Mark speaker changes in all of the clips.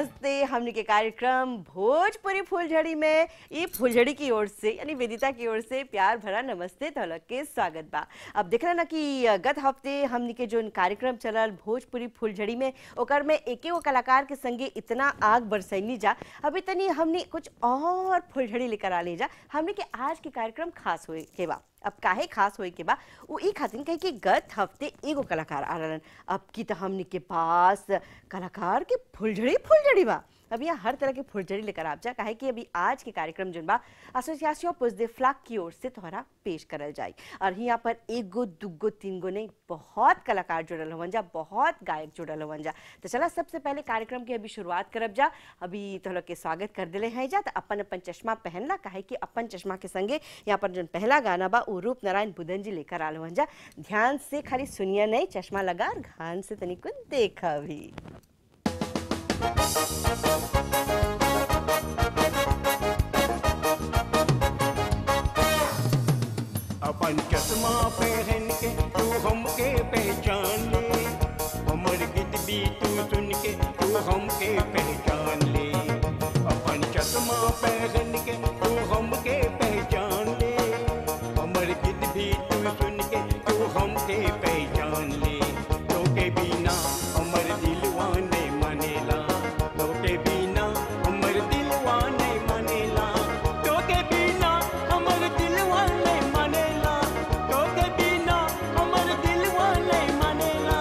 Speaker 1: नमस्ते हमने के कार्यक्रम भोजपुरी फुलझड़ी में ये फुलझड़ी की ओर से यानी वेदिता की ओर से प्यार भरा नमस्ते तोहलोग के स्वागत बा। अब देख रहे ना कि गत हफ्ते हमने के जो कार्यक्रम चलल भोजपुरी फुलझड़ी में ओकर में एक कलाकार के संगे इतना आग बरसैनी जा। अभी तनी हमने कुछ और फुलझड़ी लेकर आ ले जा। हमने के आज के कार्यक्रम खास हुए के बा। अब काहे खास होए के बा वो ई खातिर कहे कि गत हफ्ते एगो कलाकार आ रहलन। अब की तो हमने के पास कलाकार के फुलझड़ी बा। अब यहाँ हर तरह के फुलझड़ी लेकर आप जा काहे कि अभी आज के कार्यक्रम जोन बा एसोसिएशन पुज दे फ्लैग की ओर से तोहरा पेश करल जाए। और यहाँ पर एगो दुगो तीनगो नहीं बहुत कलाकार जुड़ल हवन जा, बहुत गायक जुड़ल हवन जा। तो चला सबसे पहले कार्यक्रम की अभी शुरुआत करब जा। अभी तोहरा के स्वागत कर दिले हैं जा। तो अपन अपन चश्मा पहनला काहे कि अपन चश्मा के संगे यहाँ पर जो पहला गाना बा वो रूप नारायण बुदन जी लेकर आल हवन जा। ध्यान से खाली सुनिया नहीं, चश्मा लगा और ध्यान से तनिक देखा भी।
Speaker 2: अपन चश्मा पहन के तू हमके पहचान ले, हमर गीत भी तू सुन के तू हमके पहचान ले। अपन चश्मा पहन के तू हमके पहचान ले, हमर गीत भी तू सुन के तू हमके पहचान ले। तो के बिना हमर दिलवा नहीं मानेला, तो के बिना हमर दिलवा नहीं मानेला, तो के बिना हमर दिलवा नहीं मानेला, तो के बिना हमर दिलवा नहीं मानेला।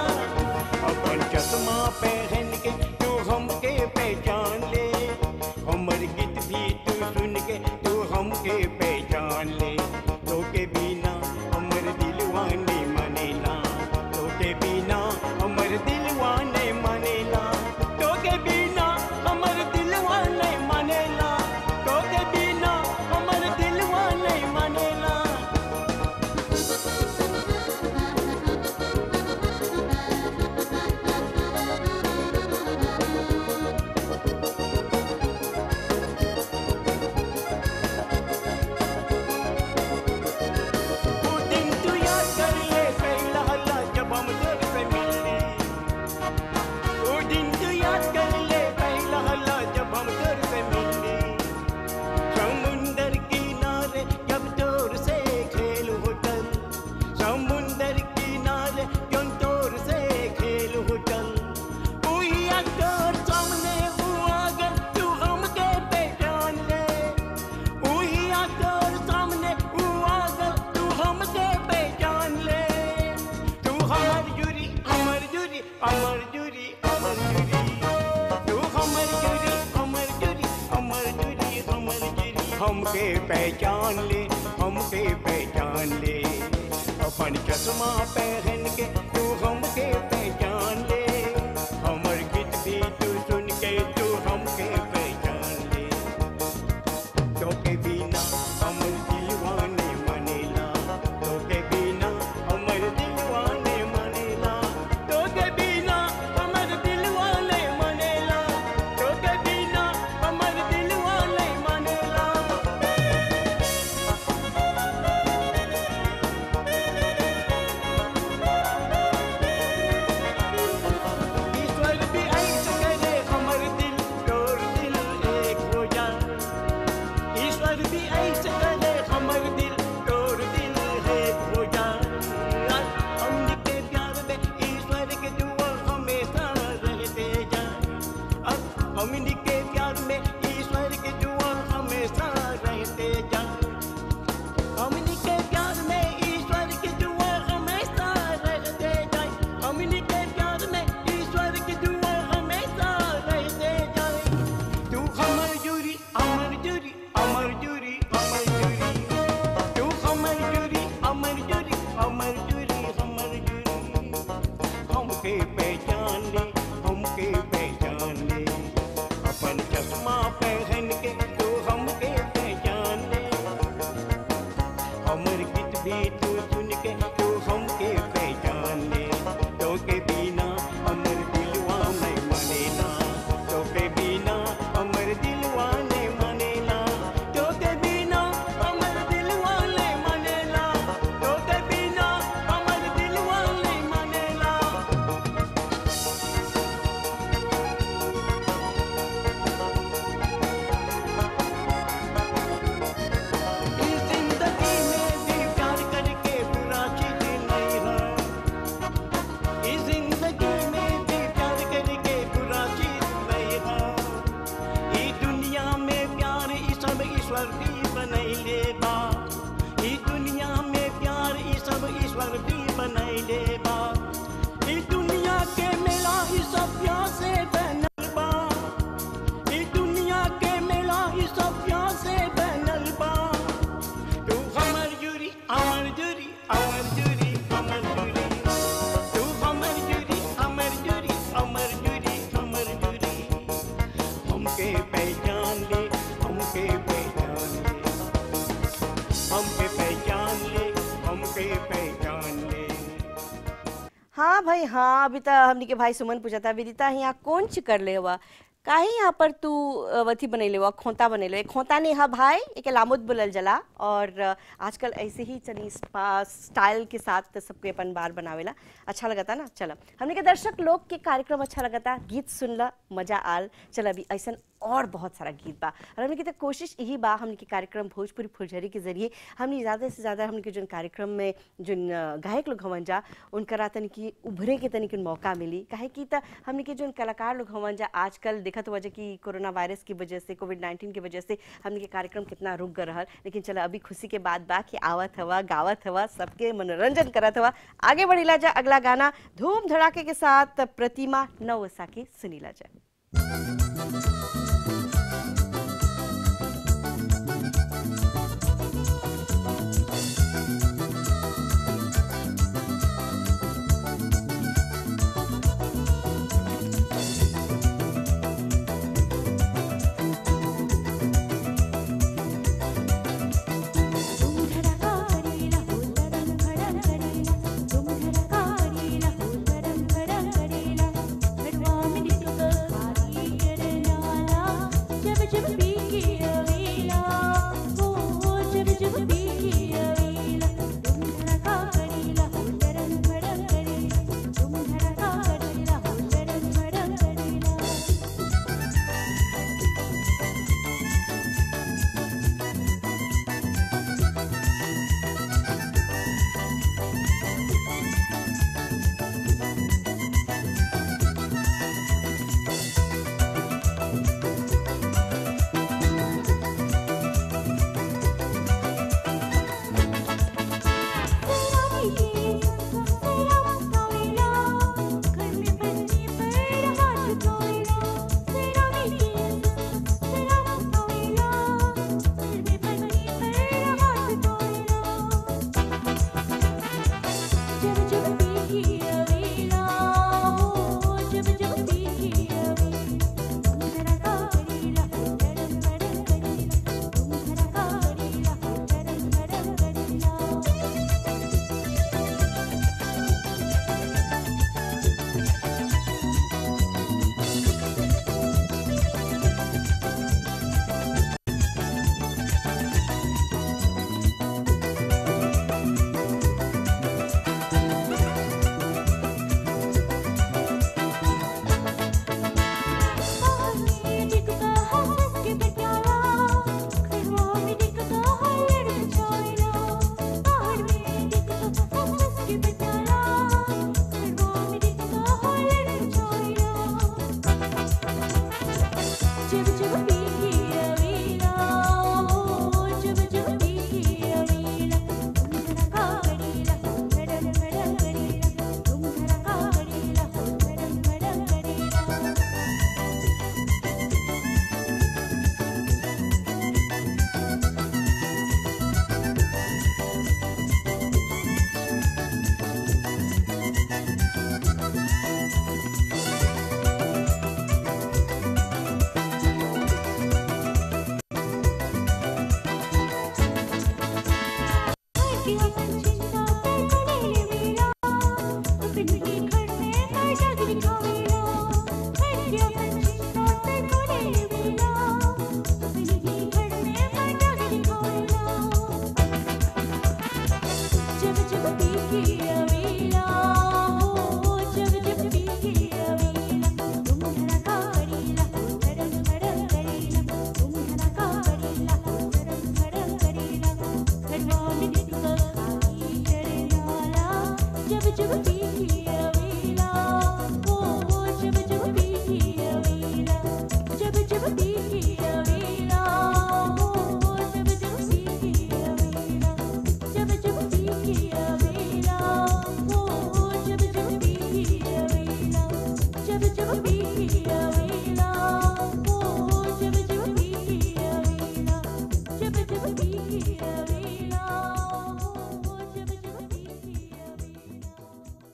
Speaker 2: अपन चश्मा पहन के तू हमके पहचान ले, हमर गीत भी तू सुन के तू हमके पहचान ले। तो के बिना हमर दिलवा नहीं मानेला, तो के बिना हमर दिलवा नहीं मानेला, तो के बिना हमर दिलवा नहीं मानेला, तो के बिना हमर दिलवा नहीं मानेला। वो दिन तू याद कर ले पहला हल्ला जब हम घर से मिले, वो दिन तू याद कर ले पहला हल्ला जब हम घर से मिले। समुंदर किनारे जब तोर से खेल होटल, समुंदर किनारे जब तोर से खेल होटल। वही तोर सामने हुआ अगर तू हमके पहचान ले, वही तोर सामने हुआ अगर तू हमके पहचान ले। तू हमर जुरी अमर जुरी अमर जुरी अमर जुरी, तू हमर जुरी अमर जुरी अमर जुरी अमर जुरी। हमके पहचान ले, हमके पहचान ले। अपन चश्मा पहन के तू हमके पहचान ले, हमर गीत भी तू सुन के तू हमके पहचान ले। तो के बिना हमर दिलवा नहीं मानेला, तो के बिना हमर दिलवा नहीं मानेला, तो के बिना हमर दिलवा नहीं मानेला, तो के बिना हमर दिलवा नहीं मानेला। ईश्वर भी ऐसे करे हमर दिल तोर दिल एक हो जाए, ईश्वर भी ऐसे करे हमर दिल तोर दिल एक हो जाए। हमने के प्यार में ईश्वर के दुआ हमेशा रहते जाए, अब हमने के प्यार में ईश्वर के दुआ हमेशा रहते जाए, हमने के प्यार में ईश्वर की दुआ हमेशा रहते जाए, हमने के प्यार में ईश्वर की दुआ हमेशा रहते जाए। तू हमर जुरी अमर जुरी अमर जुरी अमर जुरी, तू हमर जुरी अमर जुरी अमर जुरी अमर जुरी। हमके पहचान ले, हमके पहचान ले। अपन चश्मा पहन के तू हमके पहचान ले, हमर गीत भी तू सुन के तू हमके पहचान ले। तो के बिना हमर दिलवा नहीं मानेला, तो के बिना हमर दिलवा नहीं मानेला, तो के बिना हमर दिलवा नहीं मानेला, तो के बिना हमर दिलवा नहीं मानेला।
Speaker 1: हाँ भाई हाँ, अभी तो हमनी के भाई सुमन पूछा था विदिता यहाँ कौन ची कर ले हुआ काहे यहाँ पर तू वथी बनैले हुआ खोता बनैले खोता नहीं हा भाई एक लामुद बुलल जला और आजकल ऐसे ही चली स्टाइल के साथ सबके अपन बार बनावेला अच्छा लगता ना। चलो हमने के दर्शक लोग के कार्यक्रम अच्छा लगता, गीत सुनला मजा आल। चल अभी ऐसा और बहुत सारा गीत बा और हमने की तो कोशिश यही बा हमने के कार्यक्रम भोजपुरी फुलझड़ी के जरिए हमने ज़्यादा से ज़्यादा हमने के जो कार्यक्रम में जो गायक लोग हवन जा उनकरा तन की उभरे के तनिक मौका मिली काहे कि त हमने के जो कलाकार लोग हवन जा आजकल देखत वजह कि कोरोना वायरस की वजह से कोविड-19 की वजह से हमने के कार्यक्रम कितना रुक गए रहल, लेकिन चला अभी खुशी के बात बा कि आवत हवा गावत हवा सबके मनोरंजन करत हवा। आगे बढ़ीला जा अगला गाना धूम धड़ाके के साथ प्रतिमा नवसा के सुनीला जा।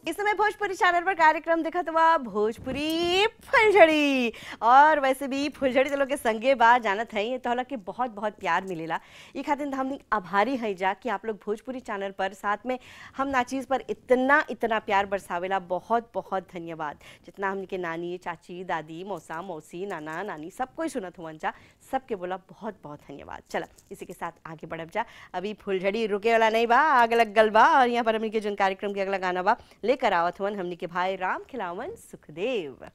Speaker 1: इस समय भोजपुरी चैनल पर कार्यक्रम देखा तो भोजपुरी फुलझड़ी। और वैसे भी फुलझड़ी तो लोग के संगे बा जानत है तो के बहुत बहुत प्यार मिलेला। ये खातिर हमने आभारी है जा कि आप लोग भोजपुरी चैनल पर साथ में हम नाचीज पर इतना इतना प्यार बरसावेला। बहुत बहुत धन्यवाद। जितना हमने के नानी चाची दादी मौसा मौसी नाना नानी सब कोई सुनत हुआ जा, सबके बोला बहुत बहुत धन्यवाद। चला इसी के साथ आगे बढ़ब जा। अभी फुलझड़ी रुके वाला नहीं बा, आग लग गल बा। और यहाँ पर हमने के जो कार्यक्रम के अगला गाना बा लेकर आवत हुआ हमने के भाई राम खिलावन सुखदेव।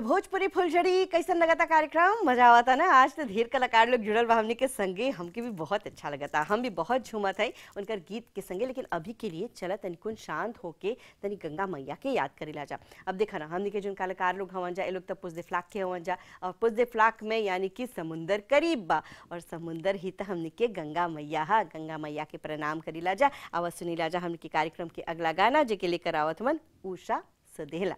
Speaker 1: तो भोजपुरी फुलझड़ी कैसन लगता कार्यक्रम, मजा आवता ना। आज तो ढेर कलाकार लोग जुड़ल बा हमनी के संगे, हमके भी बहुत अच्छा लगता, हम भी बहुत झूमत है उनकर गीत के संगे। लेकिन अभी के लिए चला तनिकुन शांत होके तनी गंगा मैया के याद करेला जा। अब देखा ना हमनी के जो कलाकार लोग हवन जा, ये लोग तो पुजदे फ्लाक के हवन जा, और पुजदे फ्लाक में यानी कि समुंदर करीब बा, और समुंदर ही तो हमनी के गंगा मैया हा। गंगा मैया के प्रणाम करीला जा। आवाज सुनीला जा हमनी के कार्यक्रम के अगला गाना जेके लेकर आवत मन उषा सदेला।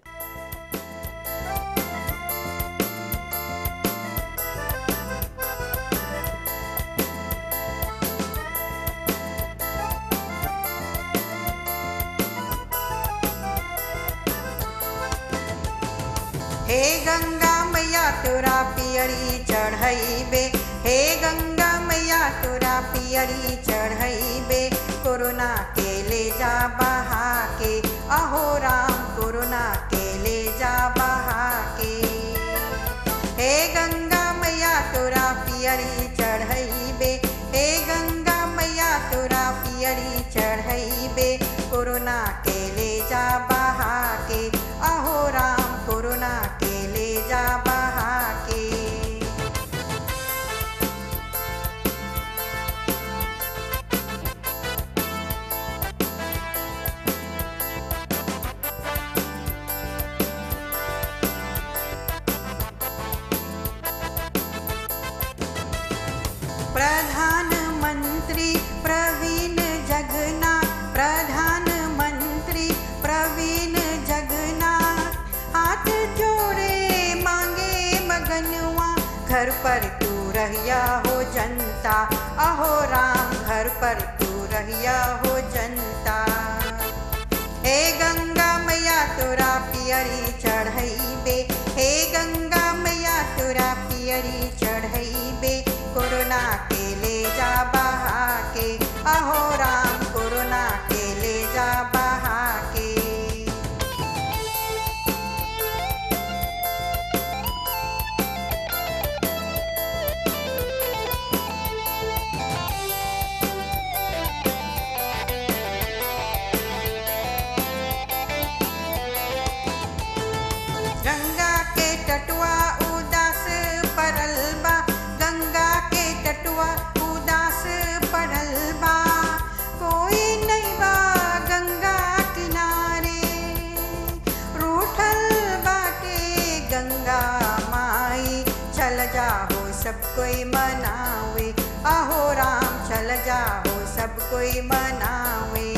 Speaker 3: हे गंगा मैया तोरा पियरी चढ़ैबे, हे गंगा मैया तोरा पियरी चढ़ैबे, कोरोना के ले जा बहा के, अहो राम कोरोना के ले जा बहा के। हे गंगा मैया तोरा पियरी चढ़ैबे, हे गंगा मैया तोरा पियरी चढ़ैबे, कोरोना के ले जा बहा के, अहो राम कोरोना के ले जा बहा के। प्रधानमंत्री प्रवीण जगन्नाथ, प्रधानमंत्री प्रवीण जगन्नाथ, हाथ जोड़े मांगे मगनवा, घर पर तू रहिया हो जनता, अहो राम घर पर तू रहिया हो जनता। हे गंगा मैया तोरा पियरी चढ़ैबे, हे गंगा मैया तोरा पियरी चढ़ैबे, कोरोना के ले जा बहा के, अहो राम कोरोना के ले जा बहा के। गंगा के तटवा उदास पड़ल बा, गंगा के तटवा उदास पड़ल बा, कोई नहीं बा गंगा किनारे, रूठल बाटे गंगा माई, चल जाओ सब कोई मनावे, अहो राम चल जाओ सब कोई मनावे।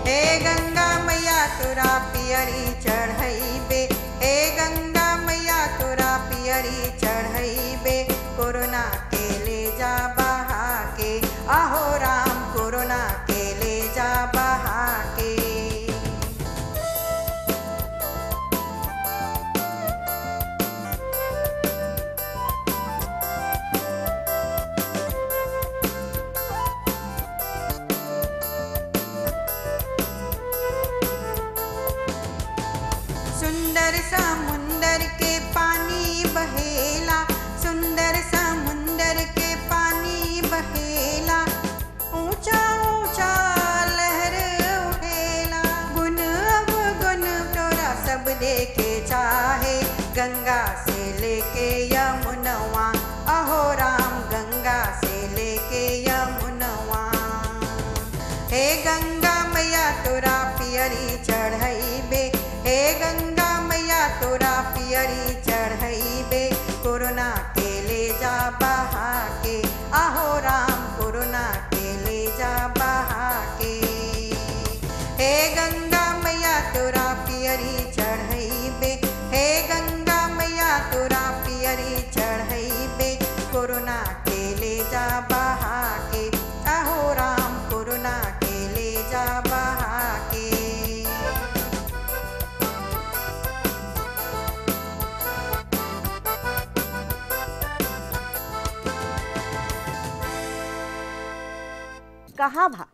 Speaker 3: हे गंगा मैया तोरा पियरी चढ़ैबे, हे गंगा मैया तोरा पियरी चढ़ैबे, कोरोना के ले जा बहा के, अहो राम कोरोना के ले जा बहा के। सुंदर समुंदर के पानी बहेला, सुंदर समुंदर के पानी बहेला, ऊंचा ऊंचा लहर उठेला, गुन अब गुन तोरा सब देखे चाहे, गंगा से लेके यमुनवा, अहो राम गंगा से लेके यमुनवा। हे गंगा मैया तोरा पियरी चढ़ैबे, हे गंगा मैया तोरा पियरी चढ़ैबे, कोरोना के ले जा बहा के, अहो राम कोरोना के ले जा बहा के। हे गंगा मैया तोरा पियरी चढ़ैबे, हे गंगा मैया तोरा पियरी चढ़ैबे, कोरोना के ले जा बहा के, अहो राम कोरोना के ले जा बहा के।
Speaker 1: कहाँ बा?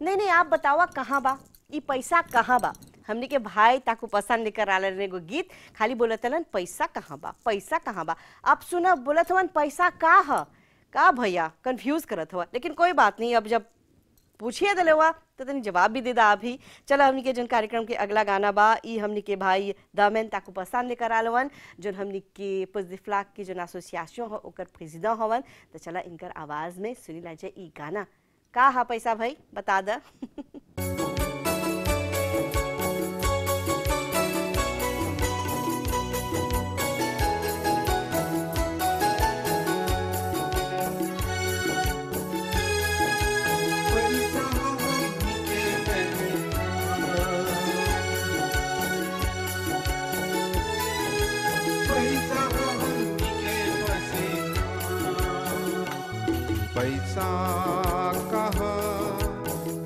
Speaker 1: नहीं आप बतावा कहाँ बा? ये पैसा कहाँ बा? हमने के भाई ताकू पसंद लेकर आले रहे एगो गीत, खाली बोलत हलन पैसा कहाँ बा, पैसा कहाँ बा। आप सुना बोलत हवन पैसा का ह का भैया, कंफ्यूज करत हुआ। लेकिन कोई बात नहीं, अब जब पूछिए दिले हुआ तो तनी जवाब भी दे दा अभी। चलो हमनी के जन कार्यक्रम के अगला गाना बा ई हमनी के भाई दामन ताकू पसंद ने करालवन जन हमनी के पुजदिफ्लाक की जन एसोसिएशन हो ओकर प्रेसिडेंट हवन। तो चला इनकर आवाज में सुनी ला जाए ई गाना का हा पैसा भाई बता दा।
Speaker 4: पैसा कहा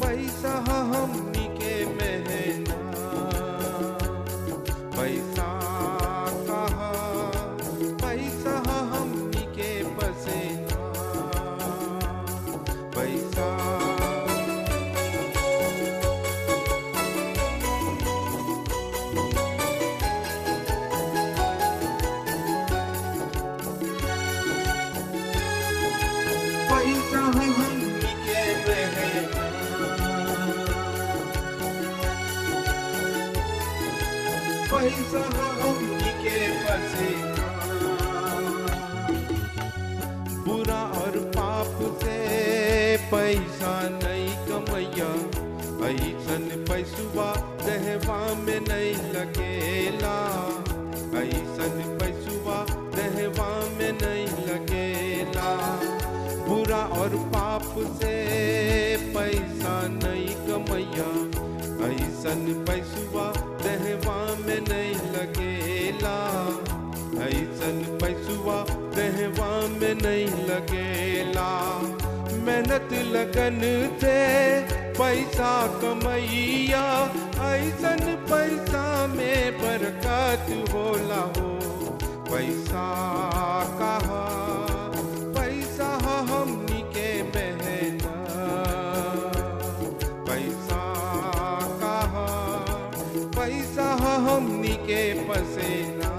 Speaker 4: पैसा हमनी के महना पैसा कहा पैसा हमनी के पसेना पैसा पैसा हमनी के महना पैसा हमनी के पसेना बुरा और पाप से पैसा नहीं कमैया ऐसन पैसुआ दहवा में नहीं लगेला ऐसन पैसुआ दहवा में नहीं लगेला बुरा और पाप से पैसा नहीं कमैया ऐसन पैसुआ दहवा में नहीं लगेला ऐसन पैसुआ दहवा में नहीं लगेला मेहनत लगन से पैसा कमैया ऐसन पैसा में बरकत होला हो पैसा कहा पैसा हमनी के बहना पैसा कहा पैसा हमनी के पसेना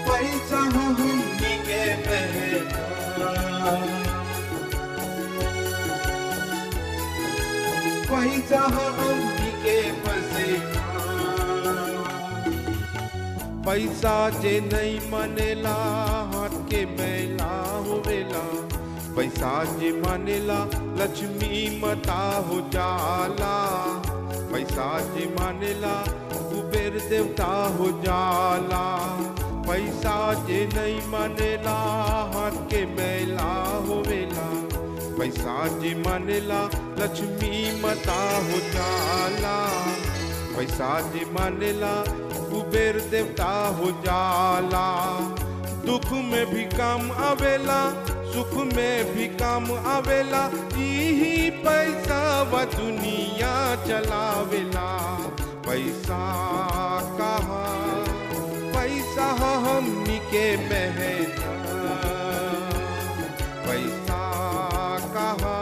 Speaker 4: पैसा हमनी के बहना पैसा हमनी के पसेना पैसा जे नहीं मानेला हाथ के मैला होवेला पैसा जे मानेला लक्ष्मी माता हो जाला पैसा जे मानेला कुबेर देवता हो जाला पैसा जे नहीं मानेला हाथ के मैला होवेला पैसा जे मानेला लक्ष्मी माता हो जाला पैसा जे मानेला कुबेर देवता हो जाला दुख में भी काम आवेला सुख में भी काम आवेला यही पैसा व दुनिया चलावेला पैसा कहा पैसा हमनी के महना पैसा कहा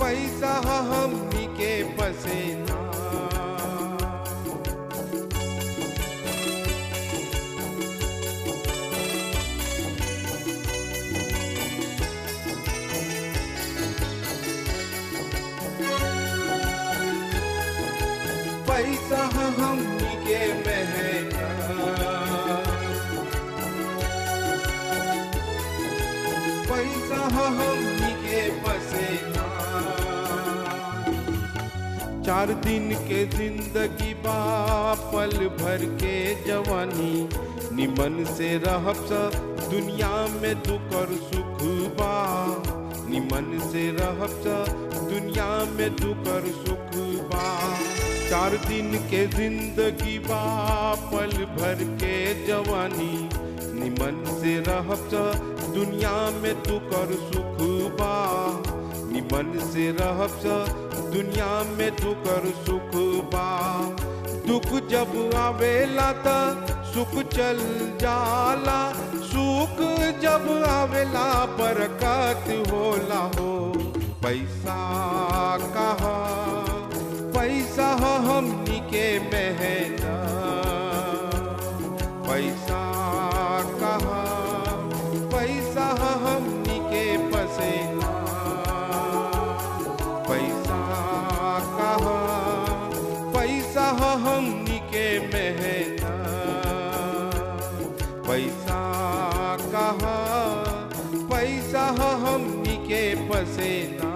Speaker 4: पैसा हमनी के पसेना पैसा हमनी के महना पैसा हमनी के पसेना चार दिन के जिंदगी बा पल भर के जवानी निमन से रहब सब दुनिया में दुख और सुख बा निमन से रहब सब दुनिया में दुख और सुख बा चार दिन के जिंदगी बा पल भर के जवानी निमन से रहब सब दुनिया में दुख और सुख बा निमन से रहब सब दुनिया में दुख और सुख बा दुख जब आवेला त सुख चल जाला सुख जब आवेला बरकत होला हो पैसा कहा पैसा हमनी के मेहनत, पैसा कहा पैसा हमनी के पसेना, पैसा कहा पैसा हमनी के मेहनत, पैसा कहा पैसा हमनी के पसेना।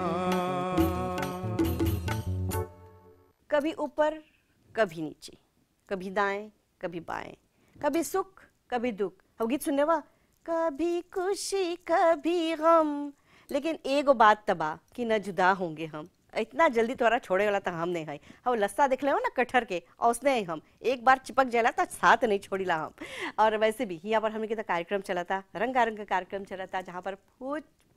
Speaker 1: कभी ऊपर कभी नीचे, कभी दाएं कभी बाएं, कभी सुख कभी दुख। हम गीत सुनने वा, कभी खुशी कभी गम, लेकिन एगो बात तबा कि न जुदा होंगे हम, इतना जल्दी तोरा छोड़े वाला तो हम नहीं है। हम लस्सा देख ले हो ना कटहर के, औसने हम एक बार चिपक जाला तो साथ नहीं छोड़ीला हम। और वैसे भी यहाँ पर हमने के तो कार्यक्रम चला था, रंगारंग का कार्यक्रम चला था, जहाँ पर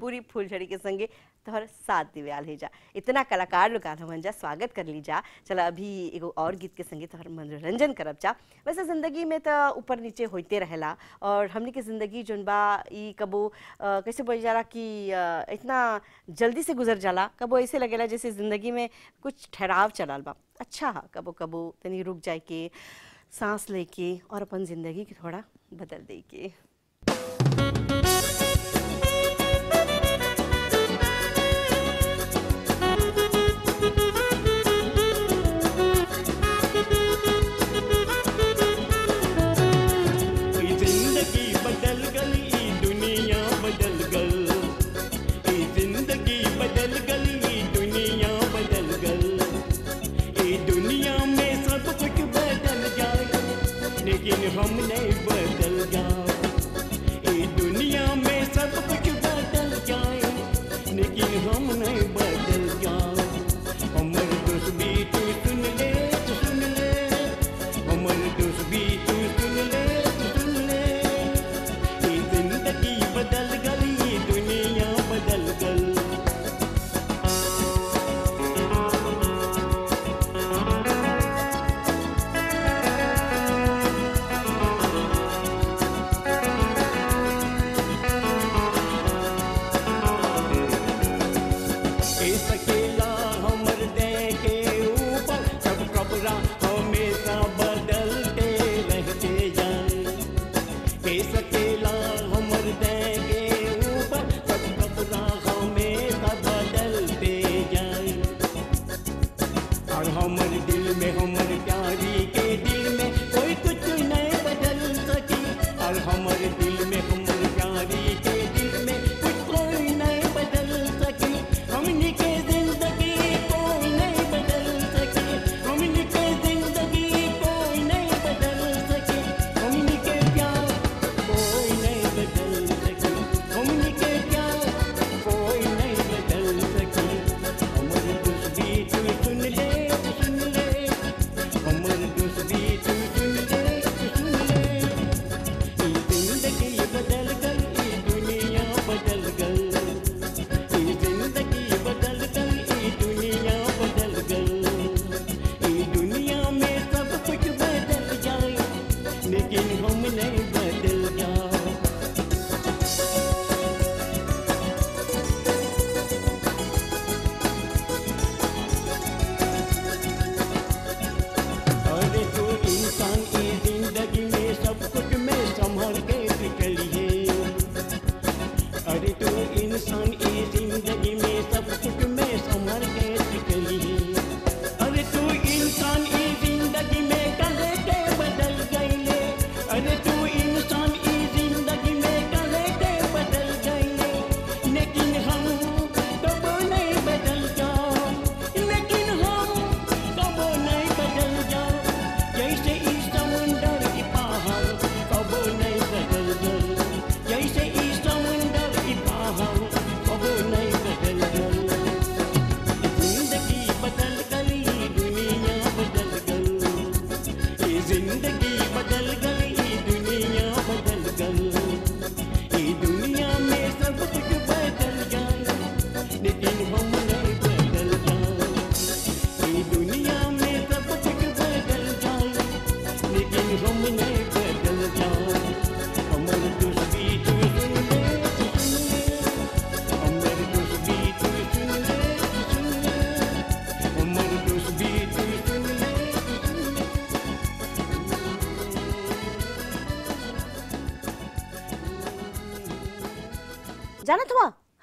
Speaker 1: पूरी फूलझड़ी के संगे तोहर साथ दिव्याल है जा, इतना कलाकार लोग हम जा स्वागत कर ली जा। चला अभी एगो और गीत के संगे तोहर मनोरंजन करब जा। वैसे जिंदगी में तो ऊपर नीचे होते रहेला, और हमने की जिंदगी जोन बा ई कबो कैसे बोल जाला कि इतना जल्दी से गुजर जाला, कबो ऐसे लगेला जैसे जिंदगी में कुछ ठहराव चलाल बा। अच्छा हा कबो कबो तनी रुक जाए के, सांस लेके और अपन जिंदगी के थोड़ा बदल दे के।
Speaker 2: हम नहीं बदल जाए, ये दुनिया में सब कुछ बदल जाए, लेकिन हम नहीं बदल जाए। हमर दोस्त भी तू सुन ले, तू सुन ले, हमर दोस्त भी तू सुन ले, तू सुन ले। ये जिंदगी बदल गई, ये दुनिया बदल गई। सकेला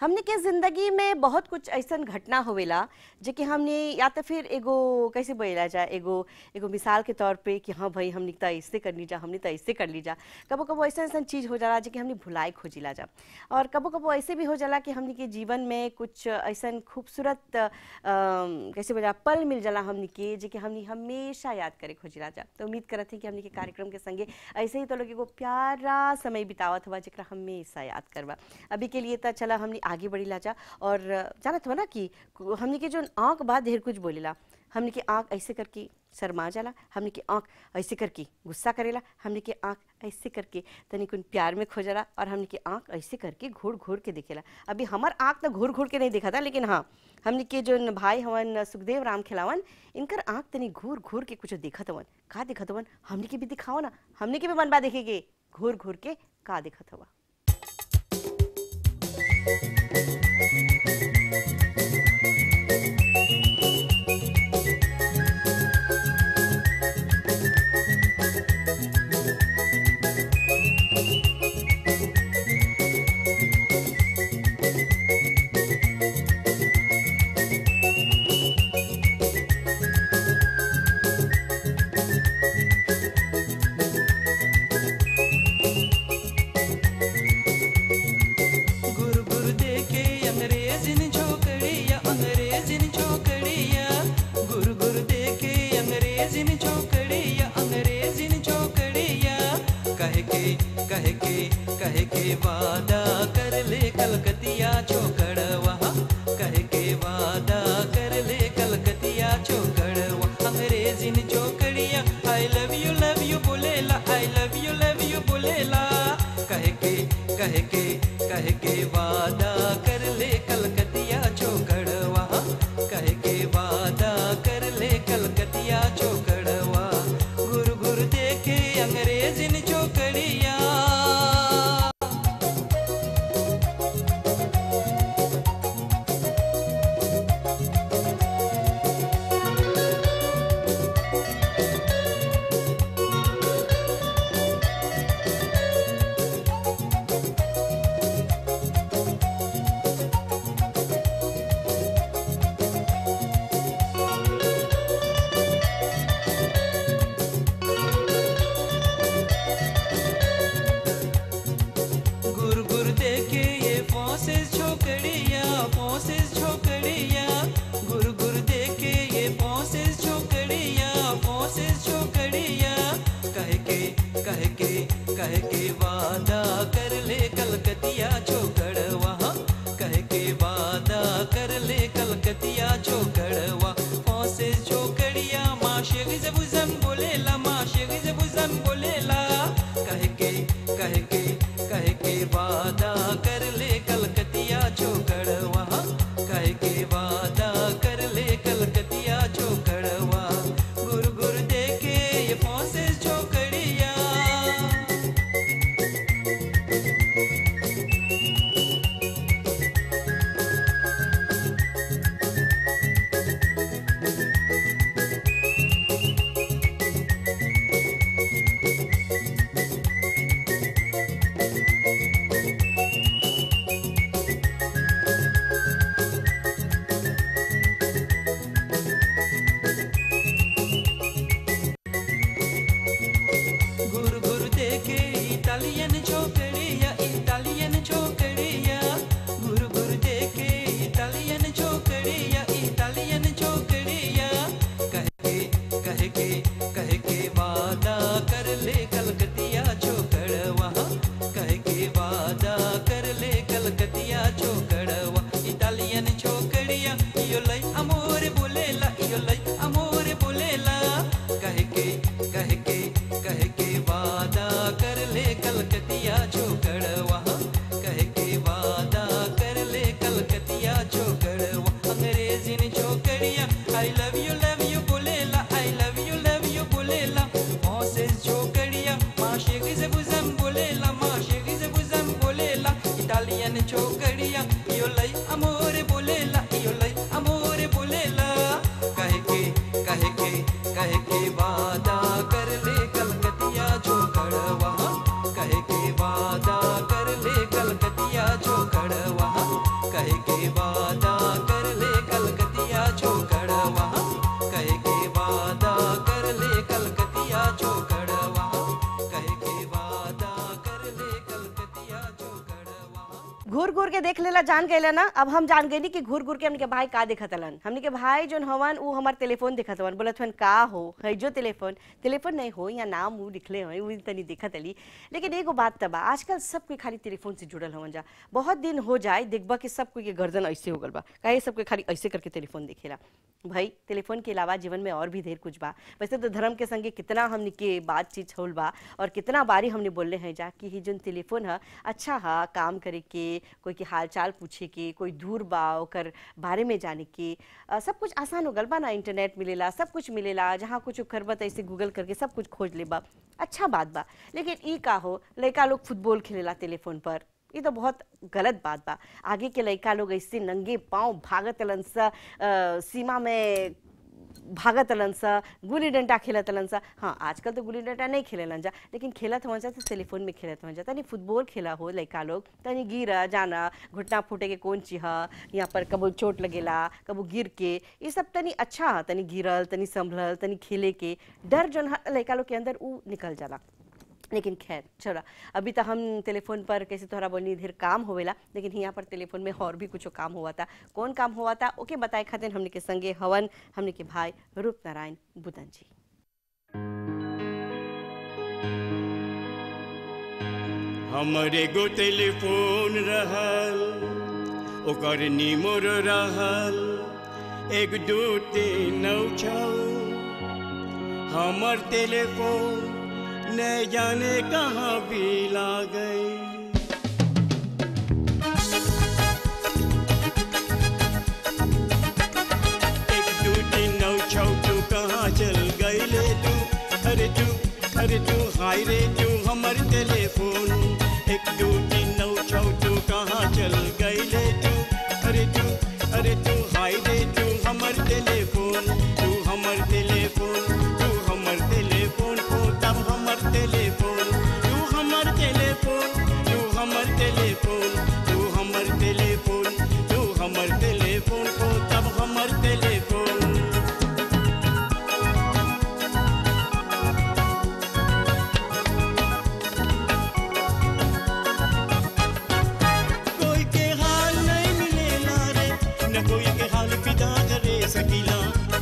Speaker 1: हमने के जिंदगी में बहुत कुछ ऐसा घटना होवेला जो कि हमने या तो फिर एगो कैसे बोला जाए एगो एगो मिसाल के तौर पे कि हाँ भाई हमने तो ऐसे कर ली जा, हमने तो ऐसे कर ली जा। कबो कबो ऐसा ऐसा चीज़ हो जाला जो कि हमने भुलाई खोजिला जा, और कबो कबो ऐसे भी हो जाला कि हमने के जीवन में कुछ ऐसा खूबसूरत कैसे बोला पल मिल जाला हमने के जो कि हमने हमेशा याद करे खोजिला जा। तो उम्मीद करत थी कि हमने के कार्यक्रम के संगे ऐसे ही तो लोग एगो प्यारा समय बितावत हुआ जरा हमेशा याद करवा। अभी के लिए तो चला हमने आगे बढ़ी ला जा। और जानत हो ना कि हमने के जो आँख बात ढेर कुछ बोलेला, हमने के आँख ऐसे करके शर्मा जाला, हमने के आँख ऐसे करके गुस्सा करेला, हमने के आँख ऐसे करके तनी कुन प्यार में खोजला, और हमने के आँख ऐसे करके घूर घूर के देखेला। अभी हमार आँख तो घूर घूर के नहीं देखा था, लेकिन हाँ हमने के जो भाई हवन सुखदेव राम खिलावन इनकर आँख तनी घूर घूर के कुछ देखत हवन। का देखत हवन हमने के भी दिखाओ ना, हमने के भी मन बा देखेगे घूर घूर के का देखत हवा।
Speaker 5: कहे के वादा कर ले कलकतिया चौकड़वा, कहे के वादा कर ले कलकतिया चौकड़वा। अंग्रेजिन चौकड़िया आई लव यू बोलेला, आई लव यू बोलेला। कहे के वादा कर ले कलकतिया चौकड़वा, कहे के वादा कर ले कलकतिया चौकड़वा। घुर घुर देखे अंग्रेजिन चौकड़िया। कहे के वादा कर ले कलकतिया छोकड़वा कहे के वादा कर ले कलकतिया छोकड़वा कहे के वादा कर ले कलकतिया छोकड़वा।
Speaker 1: घूर घूर के देख लेला जान गए ना। अब हम जान गए नी कि घूर घूर के हमने के भाई का देखत हलन। हमने के भाई जोन हवन वो हमार टेलीफोन देखत हवन। बोलत हवन का हो है जो टेलीफोन टेलीफोन नहीं हो या नाम वो लिखले हो वो तनी देखत हली। लेकिन एगो बात तबा आजकल सब कोई खाली टेलीफोन से जुड़ल हवन जा। बहुत दिन हो जाए देखबा कि सब कोई के गर्दन ऐसे हो गल बा काहे सब कोई खाली ऐसे करके टेलीफोन देखेला। भाई टेलीफोन के अलावा जीवन में और भी ढेर कुछ बा। वैसे तो धर्म के संगे कितना हमने के बातचीत होल बा और कितना बारी हमने बोलले हैं जा कि जोन टेलीफोन है अच्छा है काम करे के कोई के हाल चाल पूछे के कोई दूर बा ओकर बारे में जाने के सब कुछ आसान हो गल बा ना। इंटरनेट मिलेला सब कुछ मिलेला जहाँ कुछ करबा तो ऐसे गूगल करके सब कुछ खोज लेबा अच्छा बात बा। लेकिन ई का हो लड़का लोग फुटबॉल खेलेला टेलीफोन पर ये तो बहुत गलत बात बा। आगे के लड़का लोग ऐसे नंगे पाँव भागत तलन सा सीमा में भागत तलन सा गुल्ली डंडा खेलत तलन सा। हाँ आजकल तो गुल्ली डंडा नहीं खेलेलन जा लेकिन खेलत हो जा तो टेलीफोन में खेलत हो जा। तनी फुटबॉल खेला हो लड़का लोग तनी गिरा जाना घुटना फूटे के कौन चीज यहाँ पर कबो चोट लगेला कबो गिर के ये सब तनी अच्छा है। तनी गिरल तनी संभलल तनी खेले के डर जो लड़का लोग के अंदर वो निकल जाला। लेकिन खैर चलो अभी तो हम टेलीफोन पर कैसे तोहरा बोलनी ढेर काम होवेला लेकिन यहाँ पर टेलीफोन में और भी कुछ काम हुआ था। कौन काम हुआ था ओके बताए खातिर हमने के संगे हवन हमने के भाई रूप नारायण बुदन जी।
Speaker 2: हमरे गो टेलीफोन रहल ओकर निमोर रहल 1 2 3 9 6। हमर टेलीफोन न जाने कहाँ बिला गई। 1 2 3 9 6 तू कहाँ चल गई ले तू अरे तू हाय रे तू हमर टेलीफोन 1 2 3 9 6 तू कहाँ चल गई ले तू अरे तू हाय रे तू हमर टेलीफोन तू हमर टेलीफोन तू हमर टेलीफोन को तब हमर टेलीफोन तू हमर टेलीफोन तू हमर टेलीफोन तू हमर टेलीफोन तू हमर टेलीफोन को तब हमर टेलीफोन। कोई के हाल नहीं मिलेला रे न कोई के हाल विदा करे सकीला।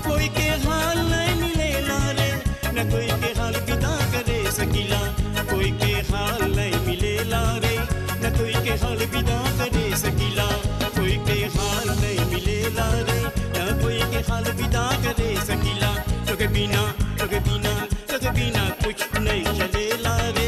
Speaker 2: कोई के हाल नहीं मिलेला रे न कोई के हाल विदा करे सकीला। कोई के हाल नहीं मिलेला रे न कोई के हाल विदा करे सकीला। कोई के हाल नहीं मिलेला रे न कोई के हाल विदा करे सकीला। तोके बिना कुछ नहीं चलेला रे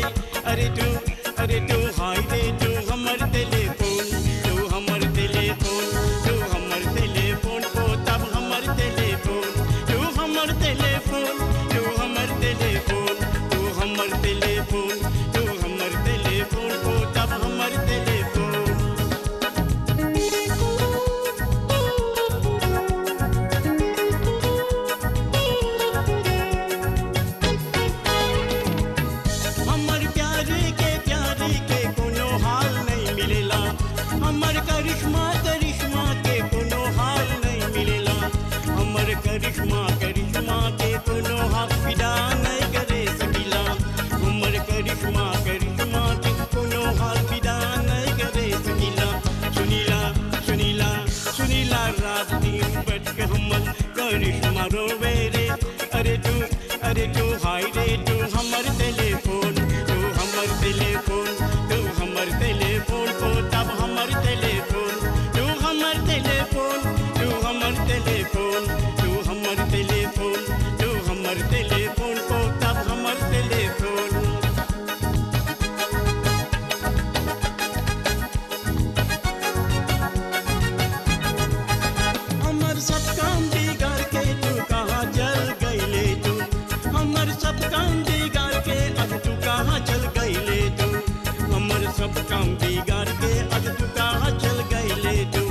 Speaker 2: अरे तू हाय रे तू हमर टेलीफोन तू हमर टेलीफोन तू हमर टेलीफोन को तब हमर टेलीफोन तू हमर टेलीफोन तू हमर टेलीफोन तू हमर टेलीफोन तू हमर टेलीफोन को तब हमर टेलीफोन। हमर प्यारे के कोनो हाल नहीं मिलेला। हमर करिश्मा के कोनो हाल नहीं मिलेला। हमर करिश्मा के कोनो हाल विदा नहीं करे सकीला। हमर करिश्मा के कोनो हाल विदा नहीं करे सकीला। सुनीला रात दिन बैठ के हमर करिश्मा रोवे रे अरे तू हाय रे तू हमर टेलीफोन तू हमर टेलीफोन तू हमर टेलीफोन को तब हमर टेलीफोन तू हमर टेलीफोन तू हमर टेलीफोन तू हमर टेलीफोन तू हमर टेलीफोन को तब हमर टेलीफोन। हमर सब काम बिगाड़ के तू कहाँ चल गई ले तू। हमर सब काम बिगाड़ के आज तू कहाँ चल गई ले तू। हमर सब काम बिगाड़ के आज तू कहाँ चल गई ले तू।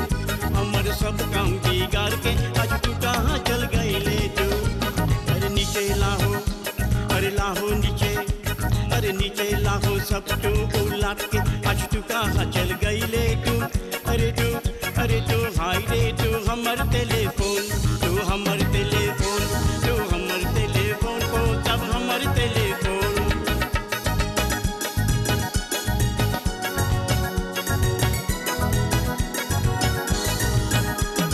Speaker 2: हमर सब काम बिगाड़ के आज तू कहाँ चल गई ले तू। अरे नीचे लाहो अरे लाहो नीचे अरे नीचे लाहो सब तू उलाट के आज तू कहाँ चल गई ले तू अरे तू हाय रे तू हमर टेलीफोन, तू हमर टेलीफोन, तू हमर टेलीफोन को तब हमर टेलीफोन।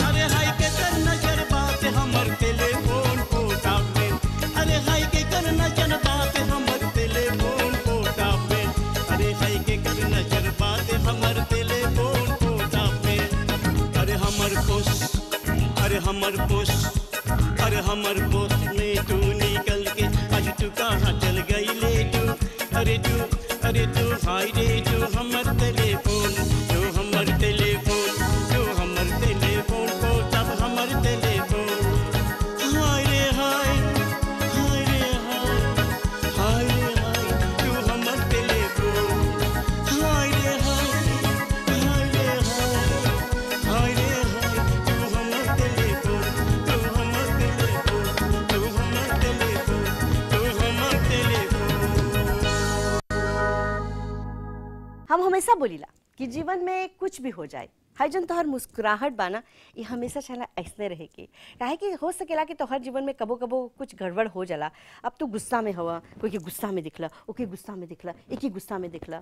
Speaker 2: अरे हाय के कर नजर बात हमर टेलीफोन को तापे, अरे हाय के कर नजर बात हमर टेलीफोन को तापे, अरे हाय के कर नजर बात हमर टेलीफोन को तापे। अरे हमर पोस्ट, अरे हमर पोस्ट, अरे हमर पोस्ट में तू निकल के आज तू कहाँ चल गई ले तू, अरे तू हाय रे तू हमर टेलीफोन, तू हमर टेलीफोन, तू हमर टेलीफोन को तब हमर टेलीफोन। हाय रे हाय, हाय रे हाय, हाय रे हाय तू हमर टेलीफोन। हाय रे हाय, हाय रे हाय, हाय रे हाय तू हमर टेलीफोन, तू हमर टेलीफोन, तू हमर टेलीफोन, तू हमर टेलीफोन।
Speaker 1: हम हमेशा बोलीला कि जीवन में कुछ भी हो जाए, हाय जन तोहर मुस्कुराहट बाना ये हमेशा चला ऐसने रहे के, काहे कि हो सकेला कि तोहर जीवन में कबो कबो कुछ गड़बड़ हो जाला। अब तू गुस्सा में हवा, कोई के गुस्सा में दिखला, ओके गुस्सा में दिखला, एक ही गुस्सा में दिखला,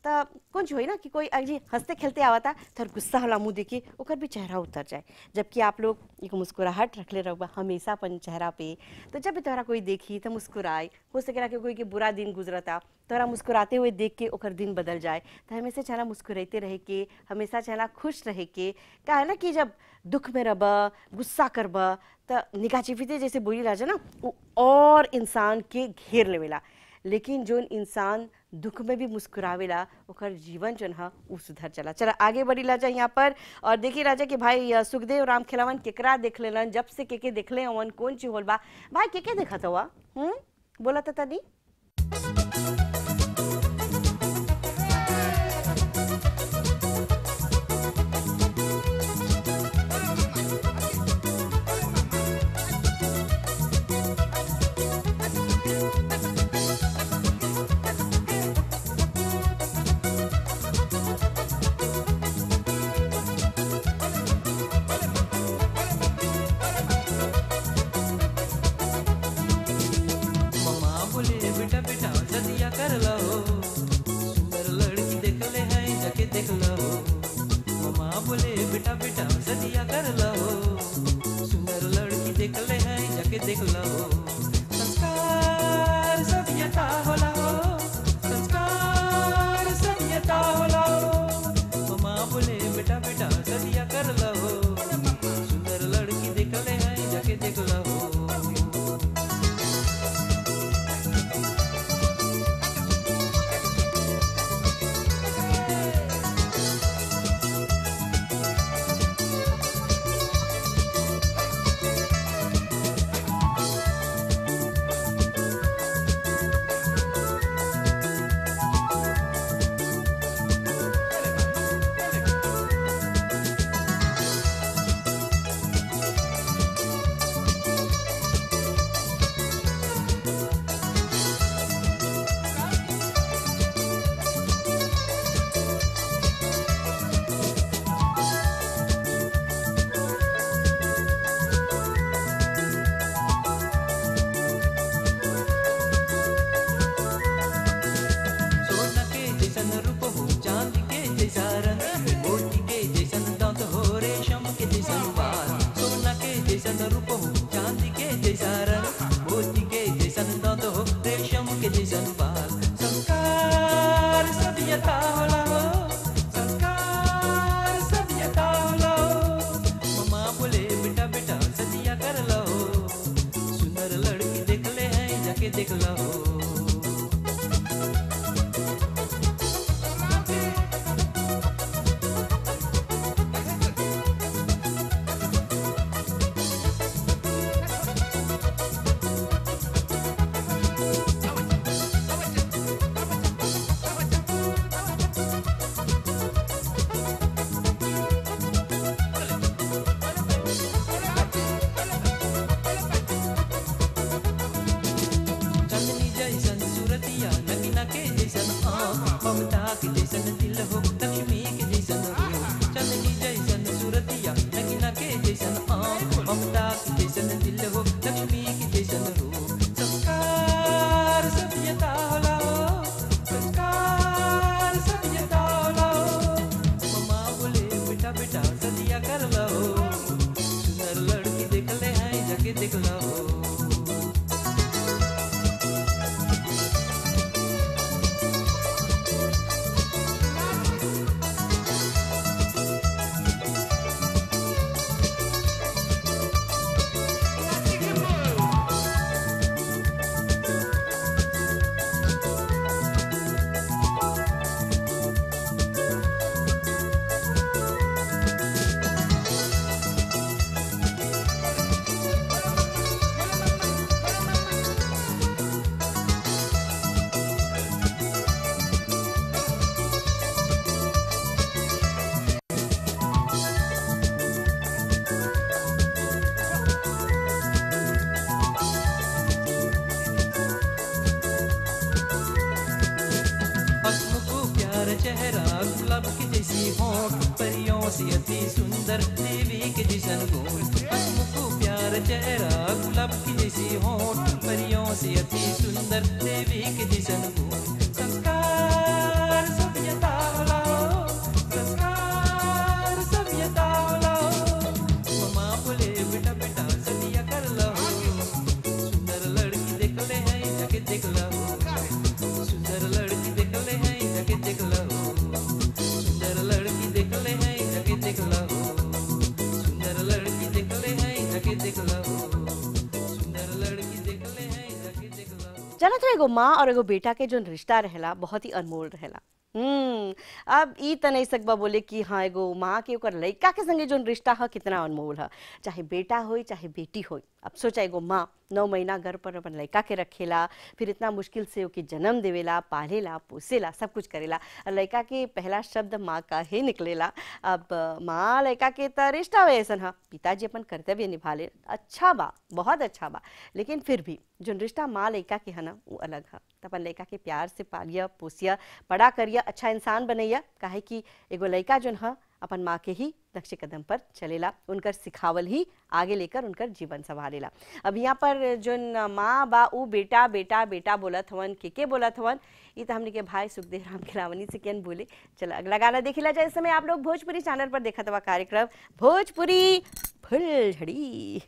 Speaker 1: तब कुछ होई ना कि कोई अजी हंसते खेलते आवता तोहर गुस्सा वाला मुँह देखी ओकर भी चेहरा उतर जाए, जबकि आप लोग एक मुस्कुराहट रखले रहो हमेशा अपन चेहरा पे, तो जब भी तोहरा कोई देखी तो मुस्कुराए। हो सकेला कि कोई के बुरा दिन गुजरता, तोहरा मुस्कुराते हुए देख के ओकर दिन बदल जाए, तो हमेशा चला मुस्कुराते रहे के, हमेशा चला खुश रहे के। का है ना कि जब दुख में रब, गुस्सा करब तो निगाचिफिते जैसे बोली राजा ना वो और इंसान के घेर लेवेला, लेकिन जोन इंसान दुख में भी मुस्कुरावेला ओकर जीवन जोन है वो सुधर चला। चला आगे बढ़ी राजा यहाँ पर, और देखिए राजा कि भाई सुखदेव राम खिलावन केकरा देख लेलन, जब से के देखले हवन कौन चीज होल बा, भाई के देखत हुआ बोला था तनी।
Speaker 5: बेटा बेटा सदिया कर लो, सुंदर लड़की देख ले है जाके देख लो। मम्मा बोले बेटा बेटा सदिया कर लो, सुंदर लड़की देख ले है जाके देख लो। संस्कार सभ्यता होला हो, संस्कार सभ्यता होला हो। मम्मा बोले बेटा बेटा सदिया कर लो, सुंदर लड़की देख ले है जाके देख लो। अति सुंदर देवी के जिसन गुण, हंसमुख प्यार चेहरा गुलाब की जैसी होंठ, परियों से अति सुंदर देवी के जिसन गुण। संस्कार सभ्यता लाओ, संस्कार सभ्यता लाओ, मम्मा बोले बेटा बेटा सदिया कर लो, सुंदर लड़की देख ले है जाके देख लो, सुंदर लड़की देख ले है जाके देख लो, सुंदर लड़की देख ले है जाके देख लो, सुंदर लड़की देख ले है जाके देख लो, सुंदर लड़की देख ले है जाके देख लो।
Speaker 1: जाना तो एगो माँ और एगो बेटा के जो रिश्ता रहेला बहुत ही अनमोल रहेला। अब ई त नहीं सकबा बोले कि हाँ एगो माँ के ओकर लड़का के संगे जो रिश्ता है कितना अनमोल है, चाहे बेटा होई चाहे बेटी होई। अब सोचा एगो माँ 9 महीना घर पर अपन लड़का के रखेला, फिर इतना मुश्किल से ओके जन्म देवेला, पालेला, पोसेला, सब कुछ करेला, और लड़का के पहला शब्द माँ का ही निकलेला। अब माँ लड़का के त रिश्ता वैसन है, पिताजी अपन कर्तव्य निभा ले, अच्छा बा, बहुत अच्छा बा, लेकिन फिर भी जो रिश्ता माँ लड़का के है ना वो अलग है। तो अपन लड़का के प्यार से पालिया पोसिया बड़ा करिया, अच्छा इंसान बनैया, काहे कि एगो लड़का जो है अपन माँ के ही नक्शे कदम पर चलेला, उनकर सिखावल ही आगे लेकर उनकर जीवन संभालेला। अब यहाँ पर जो माँ बा ऊ बेटा बेटा बेटा बोलत हवन, के बोलत हवन, ये तो हमने के भाई सुखदेव राम खिलावनी से केन बोले। चलो अगला गाना देखिला जाए। इस समय आप लोग भोजपुरी चैनल पर देखा था कार्यक्रम भोजपुरी फुलझड़ी।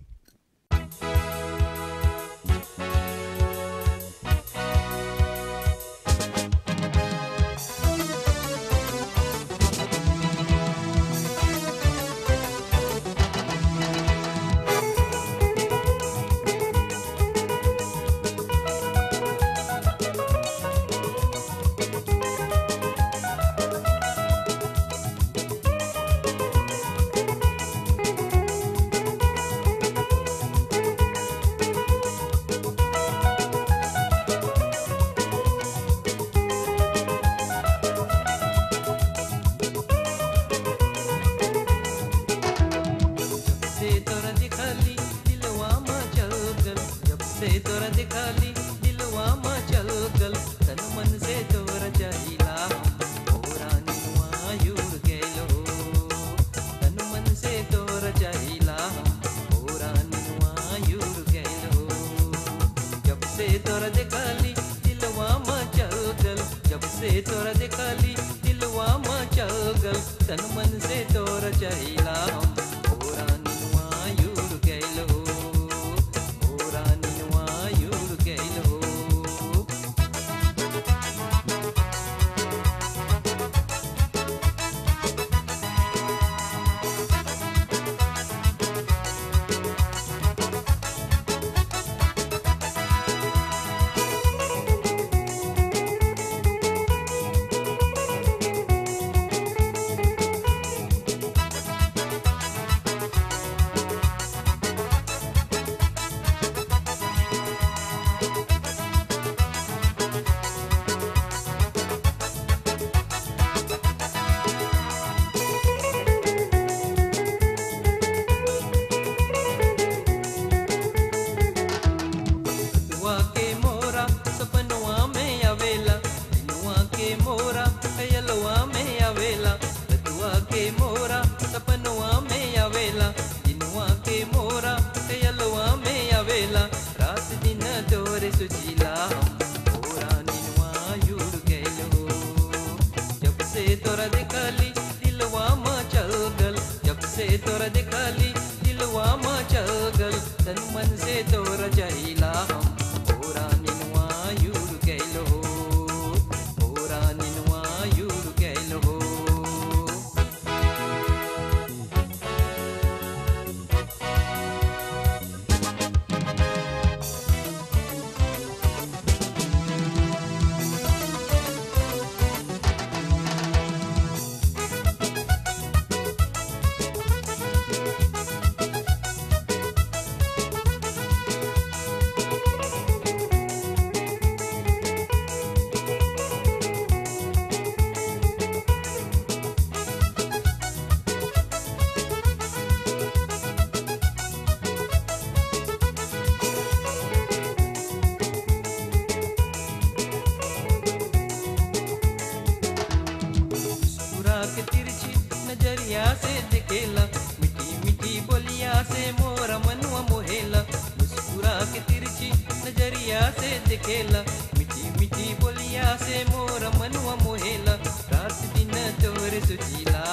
Speaker 5: देखेला मीठी मीठी बोलिया से मोर मनुआ मोहेला रात दिन तोर सुजीला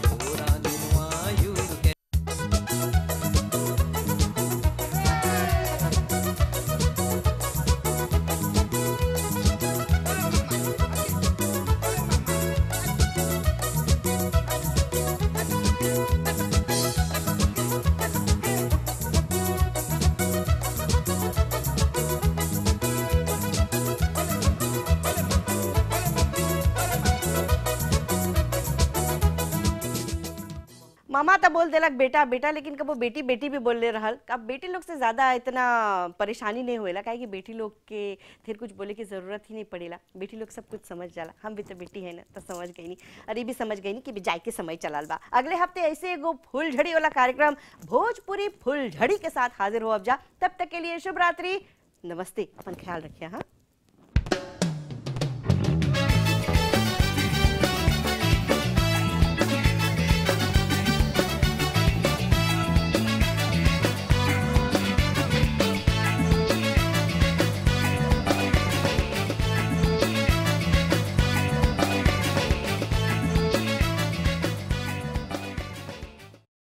Speaker 5: मोरा निनुआ यूर के
Speaker 1: मामा तो बोल देलक बेटा बेटा, लेकिन कबो बेटी बेटी भी बोल ले रहल। अब बेटी लोग से ज्यादा इतना परेशानी नहीं होएला, काहे कि बेटी लोग के फिर कुछ बोले की जरूरत ही नहीं पड़ेला, बेटी लोग सब कुछ समझ जाला। हम भी तो बेटी है ना, तो समझ गई नहीं, अरे भी समझ गई नहीं कि जाए के समय चलाल बा। अगले हफ्ते ऐसे एगो फूलझड़ी वाला कार्यक्रम भोजपुरी फूलझड़ी के साथ हाजिर हो अब जा। तब तक के लिए शुभ रात्रि, नमस्ते, अपन ख्याल रखिए। हाँ।